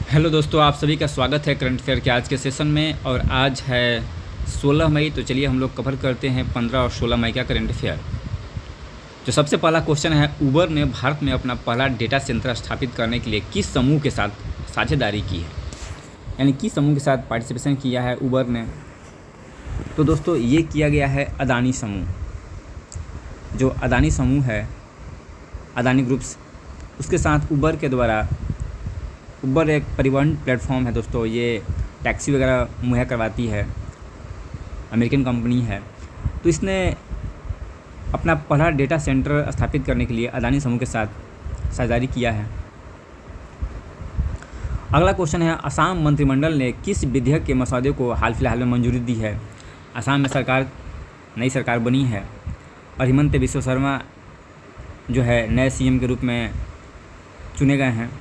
Hello दोस्तों, आप सभी का स्वागत है करंट अफेयर के आज के सेशन में। और आज है 16 मई, तो चलिए हम लोग कवर करते हैं 15 और 16 मई का करंट अफेयर। जो सबसे पहला क्वेश्चन है, उबर ने भारत में अपना पहला डेटा सेंटर स्थापित करने के लिए किस समूह के साथ साझेदारी की है, यानी किस समूह के साथ पार्टिसिपेशन किया है उबर ने। तो दोस्तों ये किया गया है अदानी समूह। जो अदानी समूह है, अदानी ग्रुप्स, उसके साथ उबर के द्वारा, उबर एक परिवहन प्लेटफॉर्म है दोस्तों, ये टैक्सी वगैरह मुहैया करवाती है, अमेरिकन कंपनी है। तो इसने अपना पहला डेटा सेंटर स्थापित करने के लिए अदानी समूह के साथ साझेदारी किया है। अगला क्वेश्चन है, असम मंत्रिमंडल ने किस विधेयक के मसौदे को हाल फिलहाल में मंजूरी दी है। असम में नई सरकार बनी है और हिमंत बिस्वा शर्मा जो है नए सीएम के रूप में चुने गए हैं।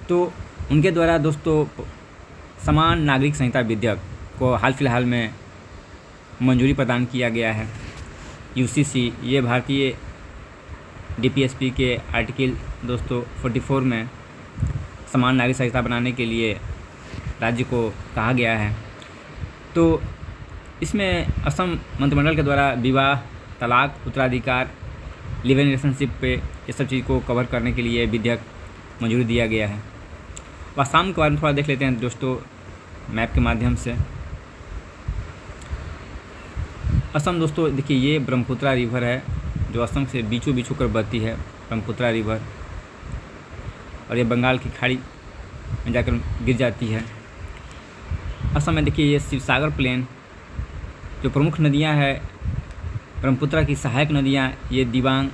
तो उनके द्वारा दोस्तों समान नागरिक संहिता विधेयक को हाल फिलहाल में मंजूरी प्रदान किया गया है। यूसीसी, ये भारतीय डीपीएसपी के आर्टिकल दोस्तों 44 में समान नागरिक संहिता बनाने के लिए राज्य को कहा गया है। तो इसमें असम मंत्रिमंडल के द्वारा विवाह, तलाक, उत्तराधिकार, लिव इन रिलेशनशिप पे ये सब चीज़ को कवर करने के लिए विधेयक मंजूरी दिया गया है। असम के बारे में थोड़ा देख लेते हैं दोस्तों मैप के माध्यम से। असम दोस्तों देखिए, ये ब्रह्मपुत्रा रिवर है जो असम से बीचों बीच होकर बहती है, ब्रह्मपुत्रा रिवर, और ये बंगाल की खाड़ी में जाकर गिर जाती है। असम में देखिए ये शिवसागर प्लेन, जो प्रमुख नदियां हैं ब्रह्मपुत्रा की सहायक नदियां, ये दिबांग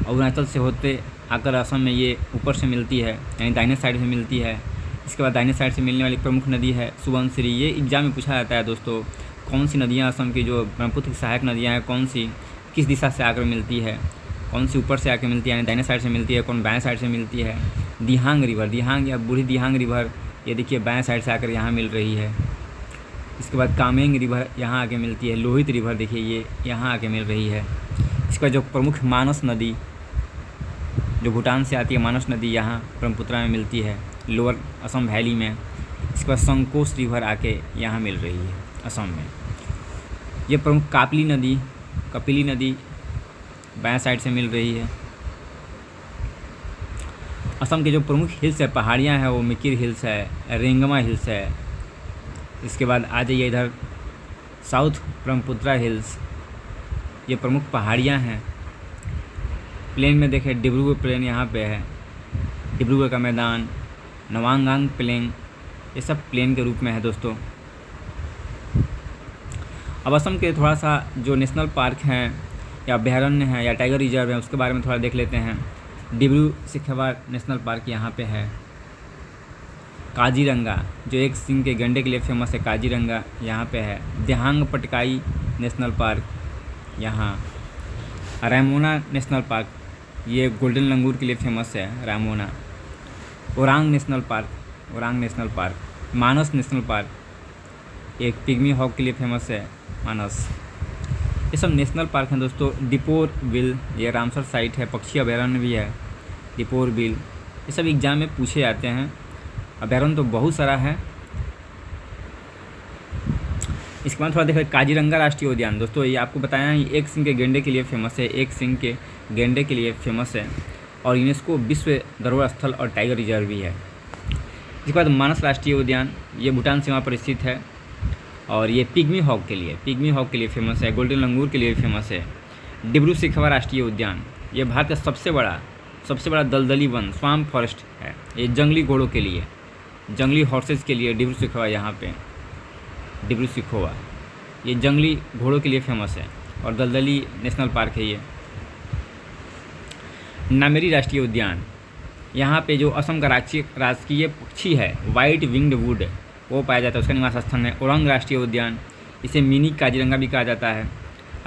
अरुणाचल से होते आकर असम में ये ऊपर से मिलती है, यानी दाहिने साइड से मिलती है। इसके बाद दाहिने साइड से मिलने वाली प्रमुख नदी है सुबनसिरी। ये एग्जाम में पूछा जाता है दोस्तों, कौन सी नदियाँ असम की जो ब्रह्मपुत्र की सहायक नदियाँ हैं, कौन सी किस दिशा से आकर मिलती है, कौन सी ऊपर से आकर मिलती है, यानी दाहिने साइड से मिलती है, कौन बाएँ साइड से मिलती है। दिहांग रिवर, दिहांग या बूढ़ी दिहांग रिवर, ये देखिए बाएँ साइड से आकर यहाँ मिल रही है। इसके बाद कामेंग रिवर यहाँ आके मिलती है। लोहित रिवर देखिए ये यहाँ आके मिल रही है। इसके बाद जो प्रमुख मानस नदी जो भूटान से आती है, मानस नदी यहाँ ब्रह्मपुत्रा में मिलती है, लोअर असम वैली में। इसके बाद संकोश रिवर आके यहाँ मिल रही है असम में। ये प्रमुख कपिली नदी बाएं साइड से मिल रही है। असम के जो प्रमुख हिल्स है, पहाड़ियाँ हैं, वो मिकिर हिल्स है, रेंगमा हिल्स है। इसके बाद आ जाइए इधर साउथ ब्रह्मपुत्रा हिल्स, ये प्रमुख पहाड़ियाँ हैं। प्लेन में देखें डिब्रूगढ़ प्लेन यहाँ पे है, डिब्रूगढ़ का मैदान, नवांगांग प्लेन, ये सब प्लेन के रूप में है दोस्तों। अब असम के थोड़ा सा जो नेशनल पार्क हैं या अभयारण्य हैं या टाइगर रिजर्व हैं, उसके बारे में थोड़ा देख लेते हैं। डिब्रू सैखोवा नेशनल पार्क यहाँ पे है। काजीरंगा, जो एक सिंह के गैंडे के लिए फेमस है, काजीरंगा यहाँ पे है। दिहांग पटकाई नेशनल पार्क यहाँ। रायमोना नेशनल पार्क, ये गोल्डन लंगूर के लिए फेमस है, रायमोना। ओरांग नेशनल पार्क, मानस नेशनल पार्क, एक पिग्मी हॉक के लिए फेमस है, मानस। ये सब नेशनल पार्क हैं दोस्तों। दीपोर बिल, ये रामसर साइट है, पक्षी अभयारण्य भी है, दीपोर बिल। ये सब एग्जाम में पूछे जाते हैं। अभयारण्य तो बहुत सारा है। इसके बाद थोड़ा देखिए काजीरंगा राष्ट्रीय उद्यान दोस्तों, ये आपको बताया है, एक सिंह के गैंडे के लिए फेमस है, एक सिंह के गैंडे के लिए फेमस है, और यूनेस्को विश्व धरोहर स्थल और टाइगर रिजर्व भी है। इसके बाद मानस राष्ट्रीय उद्यान, ये भूटान सीमा पर स्थित है, और ये पिग्मी हॉक के लिए फेमस है, गोल्डन लंगूर के लिए फेमस है। डिब्रू सैखोवा राष्ट्रीय उद्यान, ये भारत का सबसे बड़ा दलदली वन, स्वाम्प फॉरेस्ट है। ये जंगली घोड़ों के लिए, जंगली हॉर्सेस के लिए डिब्रू सैखोवा, यहाँ पे डिब्रू सैखोवा ये जंगली घोड़ों के लिए फेमस है, और दलदली नेशनल पार्क है ये। नामेरी राष्ट्रीय उद्यान, यहाँ पे जो असम का राजकीय पक्षी है वाइट विंग्ड वुड, वो पाया जाता है, उसका निवास स्थान है। ओरंग राष्ट्रीय उद्यान, इसे मिनी काजीरंगा भी कहा जाता है।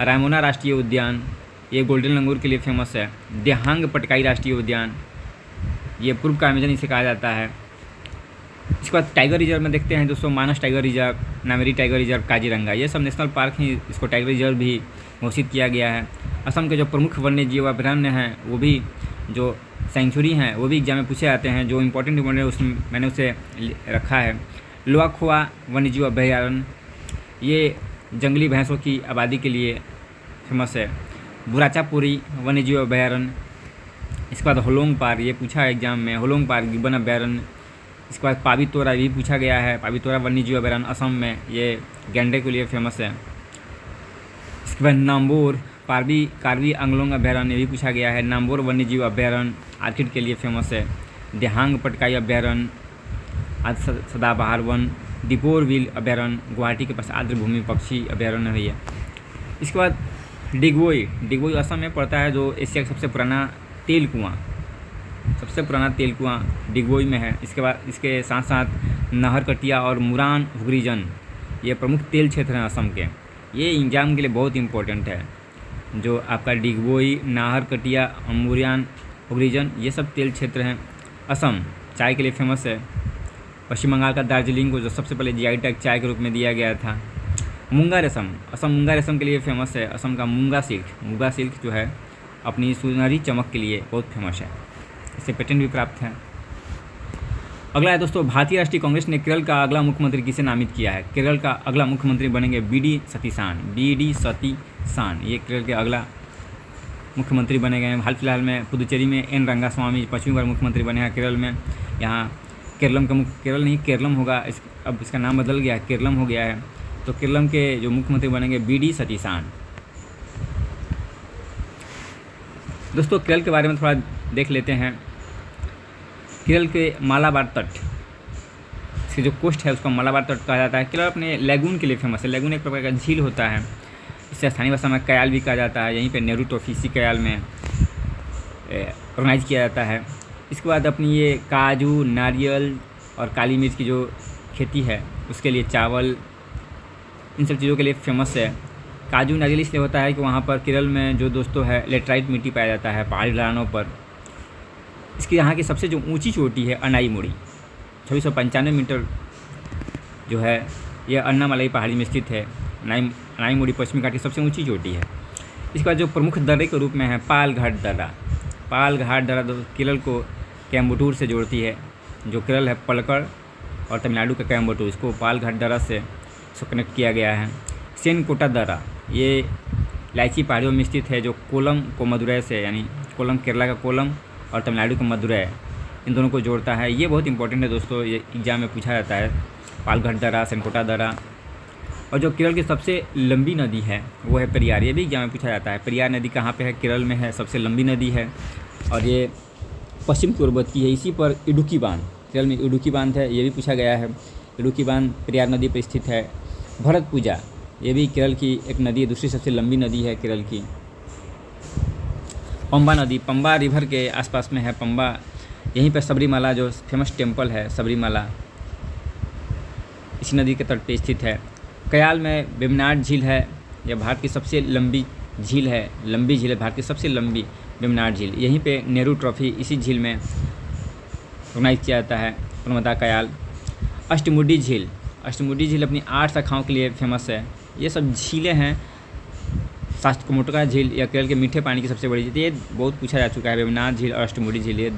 रायमोना राष्ट्रीय उद्यान, ये गोल्डन लंगूर के लिए फेमस है। दिहांग पटकाई राष्ट्रीय उद्यान, ये पूर्व का अमेजन इसे कहा जाता है। इसके बाद टाइगर रिजर्व में देखते हैं दोस्तों, Manas tiger reserve, Nameri tiger reserve, Kaziranga, ये सब नेशनल पार्क हैं, इसको टाइगर रिजर्व भी घोषित किया गया है। असम के जो प्रमुख वन्य जीव अभयारण्य हैं वो भी जो सेंचुरी हैं वो भी एग्जाम में पूछे जाते हैं, जो इम्पोर्टेंट उसमें मैंने उसे रखा है। लोअखवा वन्यजीव अभयारण्य, ये जंगली भैंसों की आबादी के लिए फेमस है। बुराचापुरी वन्यजीव अभयारण्य, इसके बाद होलोंग पार, ये पूछा है एग्जाम में, होलोंग पार गिब्बन अभयारण्य। इसके बाद पाबीतोरा भी पूछा गया है, पाबीतोरा वन्यजीव अभयारण्य असम में, ये गैंडे के लिए फेमस है। इसके बाद नाम्बोर कार्बी आंगलोंग अभयारण्य भी पूछा गया है। नाम्बोर वन्यजीव अभयारण्य आर्किड के लिए फेमस है। देहांग पटकाई अभयारण्य सदाबहार वन। दीपोरबिल अभयारण्य गुवाहाटी के पास आर्द्रभूमि पक्षी अभयारण्य है ये। इसके बाद डिगबोई असम में पड़ता है, जो एशिया का सबसे पुराना तेल कुआं डिगबोई में है। इसके बाद इसके साथ साथ नाहरकटिया और मुरान हुगरीजन, ये प्रमुख तेल क्षेत्र हैं असम के। ये एग्जाम के लिए बहुत इंपॉर्टेंट है, जो आपका डिगबोई, नाहरकटिया, मुरान हुगरीजन, ये सब तेल क्षेत्र हैं। असम चाय के लिए फेमस है। पश्चिम बंगाल का दार्जिलिंग को जो सबसे पहले जीआई टैग चाय के रूप में दिया गया था। मूंगा रेशम, असम मूंगा रेशम के लिए फेमस है। असम का मूंगा सिल्क जो है अपनी सुनहरी चमक के लिए बहुत फेमस है, इससे पेटेंट भी प्राप्त है। अगला है दोस्तों, भारतीय राष्ट्रीय कांग्रेस ने केरल का अगला मुख्यमंत्री किसे नामित किया है? केरल का अगला मुख्यमंत्री बनेंगे BD सतीशान, ये केरल के अगला मुख्यमंत्री बने गए हैं। हाल फिलहाल में पुदुचेरी में N रंगास्वामी 5वीं बार मुख्यमंत्री बने हैं केरल में। यहाँ केरलम होगा, अब इसका नाम बदल गया है, केरलम हो गया है। तो केरलम के जो मुख्यमंत्री बनेंगे BD सतीशान। दोस्तों केरल के बारे में थोड़ा देख लेते हैं। केरल के मालाबार तट, इसकी जो कोस्ट है उसका मालाबार तट कहा जाता है। केरल अपने लैगून के लिए फेमस है। लैगून एक प्रकार का झील होता है, इसे स्थानीय भाषा में कयाल भी कहा जाता है। यहीं पे नेहरू ट्रॉफी इसी कयाल में ऑर्गेनाइज किया जाता है। इसके बाद अपनी ये काजू, नारियल और काली मिर्च की जो खेती है उसके लिए चावल, इन सब चीज़ों के लिए फेमस है। काजू नारियल इसलिए होता है कि वहाँ पर केरल में जो दोस्तों है लेटराइट मिट्टी पाया जाता है पहाड़ी ढलानों पर। इसकी यहाँ की सबसे जो ऊंची चोटी है अनाईमुड़ी, 2695 मीटर जो है, यह अन्नामलाई पहाड़ी में स्थित है। अनाईमुड़ी पश्चिमी घाट की सबसे ऊंची चोटी है। इसके बाद जो प्रमुख दर्रे के रूप में है पालघाट दर्रा केरल को कोयम्बटूर से जोड़ती है। जो केरल है पलक्कड़ और तमिलनाडु का कोयम्बटूर, इसको पालघाट दर्रा से कनेक्ट किया गया है। सेनकोटा दर्रा, ये इलायची पहाड़ियों में स्थित है, जो कोलम को मदुरै से, यानी कोलम केरला का कोलम और तमिलनाडु का मदुरै, इन दोनों को जोड़ता है। ये बहुत इंपॉर्टेंट है दोस्तों, ये एग्जाम में पूछा जाता है। पालघाट दर्रा, सेनकोटा दर्रा। और जो केरल की सबसे लंबी नदी है वो है पेरियार, ये भी एग्जाम में पूछा जाता है। पेरियार नदी कहाँ पे है? केरल में है, सबसे लंबी नदी है और ये पश्चिम की ओर बहती है। इसी पर इडुक्की बांध, केरल में इडुक्की बांध है, ये भी पूछा गया है। इडुक्की बांध पेरियार नदी पर स्थित है। भरतपुजा, ये भी केरल की एक नदी है, दूसरी सबसे लंबी नदी है केरल की। पंबा नदी, पंबा रिवर के आसपास में है पंबा, यहीं पर सबरीमाला जो फेमस टेम्पल है सबरीमाला इसी नदी के तट पे स्थित है। कयाल में वेम्बनाड झील है, यह भारत की सबसे लंबी झील है, भारत की सबसे लंबी वेम्बनाड झील। यहीं पे नेहरू ट्रॉफी इसी झील में ऑर्गेनाइज किया जाता है, नर्मदा कयाल। अष्टमुडी झील अपनी 8 शाखाओं के लिए फेमस है। ये सब झीलें हैं। शास्त्रकुमुटका झील या केरल के मीठे पानी की सबसे बड़ी झील, ये बहुत पूछा जा चुका है। वेम्बनाड झील और अष्टमुडी झील ये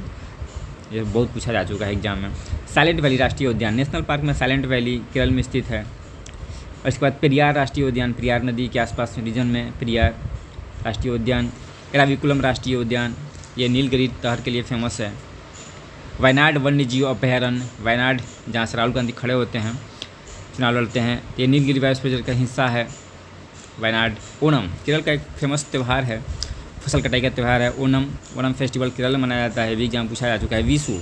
बहुत पूछा जा चुका है एग्जाम में। साइलेंट वैली राष्ट्रीय उद्यान, नेशनल पार्क में साइलेंट वैली केरल में स्थित है। और इसके बाद पेरियार राष्ट्रीय उद्यान, पेरियार नदी के आसपास रीजन में पेरियार राष्ट्रीय उद्यान। एराविकुलम राष्ट्रीय उद्यान, ये नीलगिरी तहर के लिए फेमस है। वायनाड वन्यजीव अभयारण्य, वायनाड जहाँ से राहुल गांधी खड़े होते हैं, चुनाव लड़ते हैं, ये नीलगिरी बायोस्फीयर का हिस्सा है वायनाड। ओणम केरल का एक फेमस त्यौहार है, फसल कटाई का त्यौहार है ओणम फेस्टिवल केरल में मनाया जाता है, भी एग्जाम पूछा जा चुका है। विशु,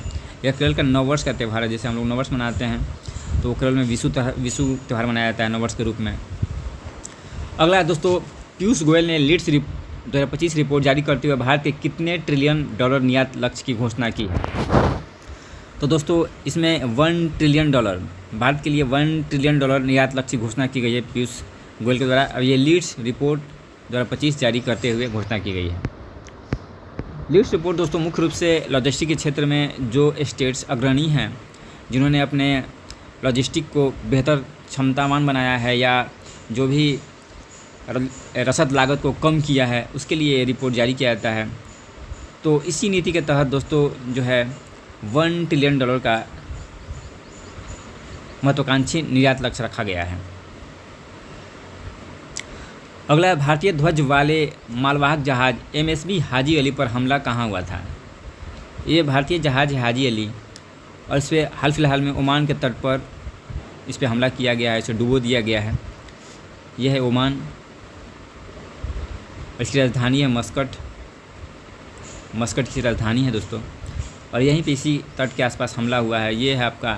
यह केरल का नववर्ष का त्यौहार है, जैसे हम लोग नववर्ष मनाते हैं तो केरल में विशु त्यौहार मनाया जाता है नववर्ष के रूप में। अगला दोस्तों, पीयूष गोयल ने लीड्स 2025 रिपोर्ट जारी करते हुए भारत के कितने $1 ट्रिलियन निर्यात लक्ष्य की घोषणा की है? तो दोस्तों इसमें $1 ट्रिलियन, भारत के लिए $1 ट्रिलियन निर्यात लक्ष्य की घोषणा की गई है पीयूष गोयल के द्वारा। अब ये लीड्स रिपोर्ट 2025 जारी करते हुए घोषणा की गई है। लीड्स रिपोर्ट दोस्तों मुख्य रूप से लॉजिस्टिक के क्षेत्र में जो स्टेट्स अग्रणी हैं, जिन्होंने अपने लॉजिस्टिक को बेहतर क्षमतावान बनाया है या जो भी रसद लागत को कम किया है, उसके लिए रिपोर्ट जारी किया जाता है। तो तो इसी नीति के तहत दोस्तों जो है $1 ट्रिलियन का महत्वाकांक्षी निर्यात लक्ष्य रखा गया है। अगला, भारतीय ध्वज वाले मालवाहक जहाज MSV हाजी अली पर हमला कहाँ हुआ था? ये भारतीय जहाज हाजी अली और इस पर हाल फिलहाल में ओमान के तट पर इस पर हमला किया गया है, इसे डुबो दिया गया है। यह है ओमान, इसकी राजधानी है मस्कट। मस्कट की राजधानी है दोस्तों, और यहीं पे इसी तट के आसपास हमला हुआ है। ये है आपका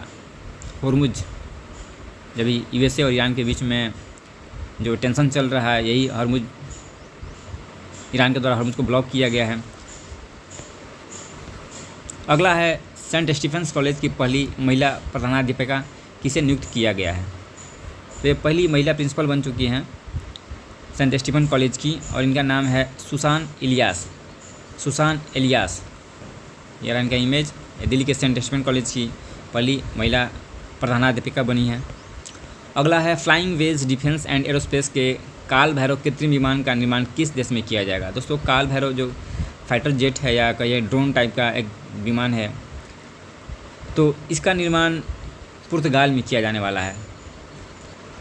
हॉर्मुज, जब USA और ईरान के बीच में जो टेंशन चल रहा है, यही हॉर्मुज, ईरान के द्वारा हॉर्मुज को ब्लॉक किया गया है। अगला है सेंट स्टीफेंस कॉलेज की पहली महिला प्रधानाध्यापिका किसे नियुक्त किया गया है? तो ये पहली महिला प्रिंसिपल बन चुकी हैं सेंट स्टीफन कॉलेज की, और इनका नाम है सुसान इलियास। सुसान इलियास, ये रहा इनका इमेज। दिल्ली के सेंट स्टीफन कॉलेज की पहली महिला प्रधानाध्यापिका बनी है। अगला है Flying Wedge Defence and Aerospace के काल भैरव कृत्रिम विमान का निर्माण किस देश में किया जाएगा? दोस्तों काल भैरव जो फाइटर जेट है या कहिए ड्रोन टाइप का एक विमान है, तो इसका निर्माण पुर्तगाल में किया जाने वाला है।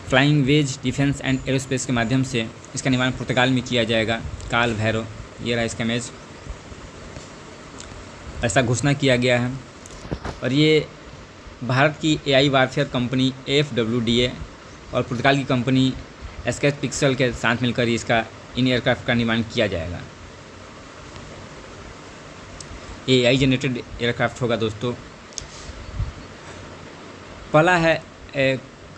Flying Wedge Defence and Aerospace के माध्यम से इसका निर्माण पुर्तगाल में किया जाएगा। काल भैरव, ये रहा इसका इमेज, ऐसा घोषणा किया गया है। और ये भारत की AI वारफेयर कंपनी FWDA और पुर्तगाल की कंपनी एस्केट पिक्सल के साथ मिलकर ही इसका इन एयरक्राफ्ट का निर्माण किया जाएगा। AI जनरेटेड एयरक्राफ्ट होगा दोस्तों। पहला है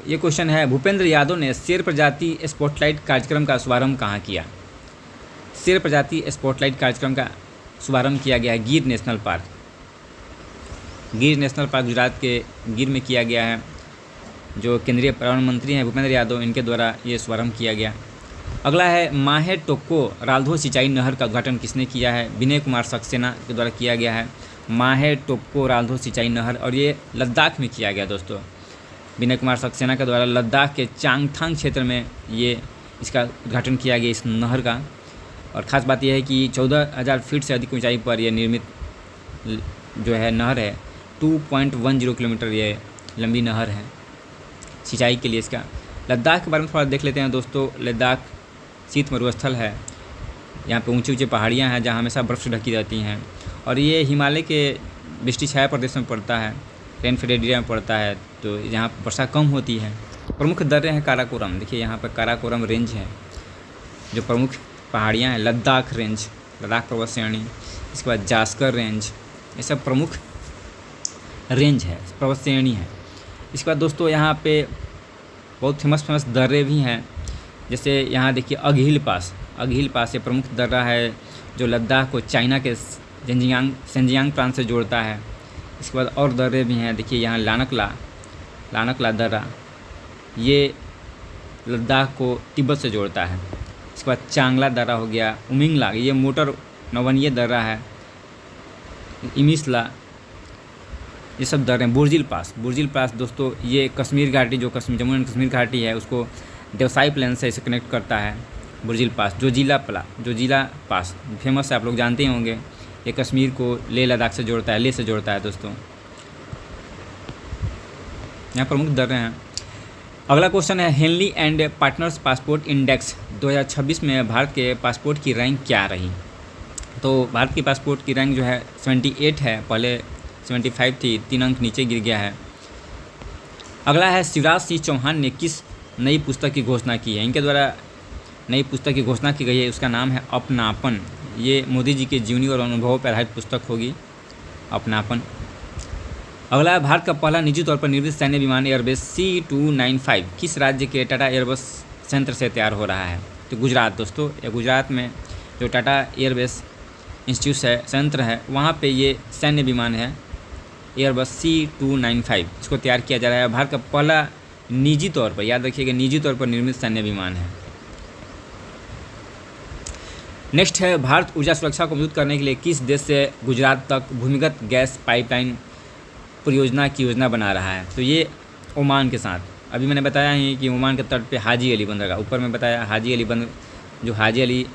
ये क्वेश्चन है, भूपेंद्र यादव ने शेर प्रजाति स्पॉटलाइट कार्यक्रम का शुभारंभ कहाँ किया? शेर प्रजाति स्पॉटलाइट कार्यक्रम का शुभारंभ किया गया है गिर नेशनल पार्क। गिर नेशनल पार्क गुजरात के गिर में किया गया है। जो केंद्रीय पर्यावरण मंत्री हैं भूपेंद्र यादव, इनके द्वारा ये शुभारंभ किया गया। अगला है, माहे टोक्को राल्धो सिंचाई नहर का उद्घाटन किसने किया है? विनय कुमार सक्सेना के द्वारा किया गया है माहे टोक्को राल्धो सिंचाई नहर, और ये लद्दाख में किया गया दोस्तों। विनय कुमार सक्सेना के द्वारा लद्दाख के चांगथांग क्षेत्र में ये इसका उद्घाटन किया गया इस नहर का। और ख़ास बात यह है कि 14,000 फीट से अधिक ऊंचाई पर यह निर्मित जो है नहर है। 2.10 किलोमीटर ये लंबी नहर है सिंचाई के लिए इसका। लद्दाख के बारे में थोड़ा देख लेते हैं दोस्तों। लद्दाख शीत मरुस्थल है, यहाँ पे ऊंची ऊंची पहाड़ियाँ हैं जहाँ हमेशा बर्फ़ से ढकी रहती हैं, और ये हिमालय के वृष्टि छाया प्रदेश में पड़ता है, रेनफेड एरिया में पड़ता है, तो यहाँ वर्षा कम होती है। प्रमुख दर्रे हैं काराकोरम, देखिए यहाँ पर काराकोरम रेंज है जो प्रमुख पहाड़ियाँ हैं। लद्दाख रेंज, लद्दाख पर्वत श्रेणी, इसके बाद जास्कर रेंज, ये सब प्रमुख रेंज है, पर्वत श्रेणी है। इसके बाद दोस्तों यहाँ पे बहुत फेमस दर्रे भी हैं, जैसे यहाँ देखिए अघिल पास ये प्रमुख दर्रा है जो लद्दाख को चाइना के शेंजियांग प्रांत से जोड़ता है। इसके बाद और दर्रे भी हैं, देखिए यहाँ लानकला दर्रा, ये लद्दाख को तिब्बत से जोड़ता है। इसके बाद चांगला दर्रा हो गया, उमिंगला, ये मोटर नवनीय दर्रा है, इमिसला, ये सब दर्रे हैं। बुर्जिल पास दोस्तों ये कश्मीर घाटी, जो जम्मू एंड कश्मीर घाटी है उसको देवसाई प्लेन से इसे कनेक्ट करता है। बुर्जिल पास, जोजिला पास फेमस है, आप लोग जानते ही होंगे। ये कश्मीर को लेह लद्दाख से जोड़ता है, लेह से जोड़ता है दोस्तों। यहाँ प्रमुख दर्रे हैं। अगला क्वेश्चन है, Henley and partners passport index 2026 में भारत के पासपोर्ट की रैंक क्या रही? तो भारत की पासपोर्ट की रैंक जो है 78 है, पहले 75 थी, 3 अंक नीचे गिर गया है। अगला है, शिवराज सिंह चौहान ने किस नई पुस्तक की घोषणा की है? इनके द्वारा नई पुस्तक की घोषणा की गई है, उसका नाम है अपनापन। ये मोदी जी के जीवनी और अनुभवों पर आधारित पुस्तक होगी, अपनापन। अगला है, भारत का पहला निजी तौर पर निर्मित सैन्य विमान एयरबस C295 किस राज्य के टाटा एयरबस संयंत्र से तैयार हो रहा है? तो गुजरात दोस्तों, ये गुजरात में जो टाटा एयरबस इंस्टीट्यूट है, संयंत्र है, वहाँ पे ये सैन्य विमान है एयरबस C295, इसको तैयार किया जा रहा है। भारत का पहला निजी तौर पर, याद रखिएगा, निजी तौर पर निर्मित सैन्य विमान है। नेक्स्ट है, भारत ऊर्जा सुरक्षा को मजबूत करने के लिए किस देश से गुजरात तक भूमिगत गैस पाइपलाइन परियोजना की योजना बना रहा है? तो ये ओमान के साथ। अभी मैंने बताया ही कि ओमान के तट पे हाजी अली बंदरगाह, ऊपर में बताया हाजी अली बंदर, जो हाजी अली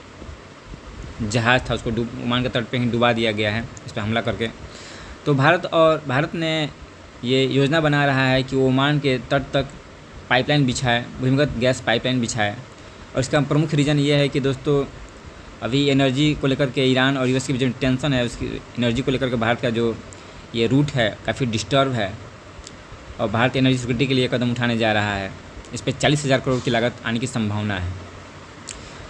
जहाज़ था उसको ओमान के तट पे ही डुबा दिया गया है इस पर हमला करके। तो भारत ने ये योजना बना रहा है कि ओमान के तट तक पाइपलाइन बिछाए, भूमिगत गैस पाइपलाइन बिछाए। और इसका प्रमुख रीज़न ये है कि दोस्तों अभी एनर्जी को लेकर के ईरान और यूएस की जो टेंशन है, उसकी एनर्जी को लेकर के भारत का जो ये रूट है काफ़ी डिस्टर्ब है और भारत एनर्जी सिक्योरिटी के लिए कदम उठाने जा रहा है। इस पर 40,000 करोड़ की लागत आने की संभावना है।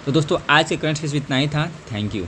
तो दोस्तों आज के करंट अफेयर्स इतना ही था। Thank you.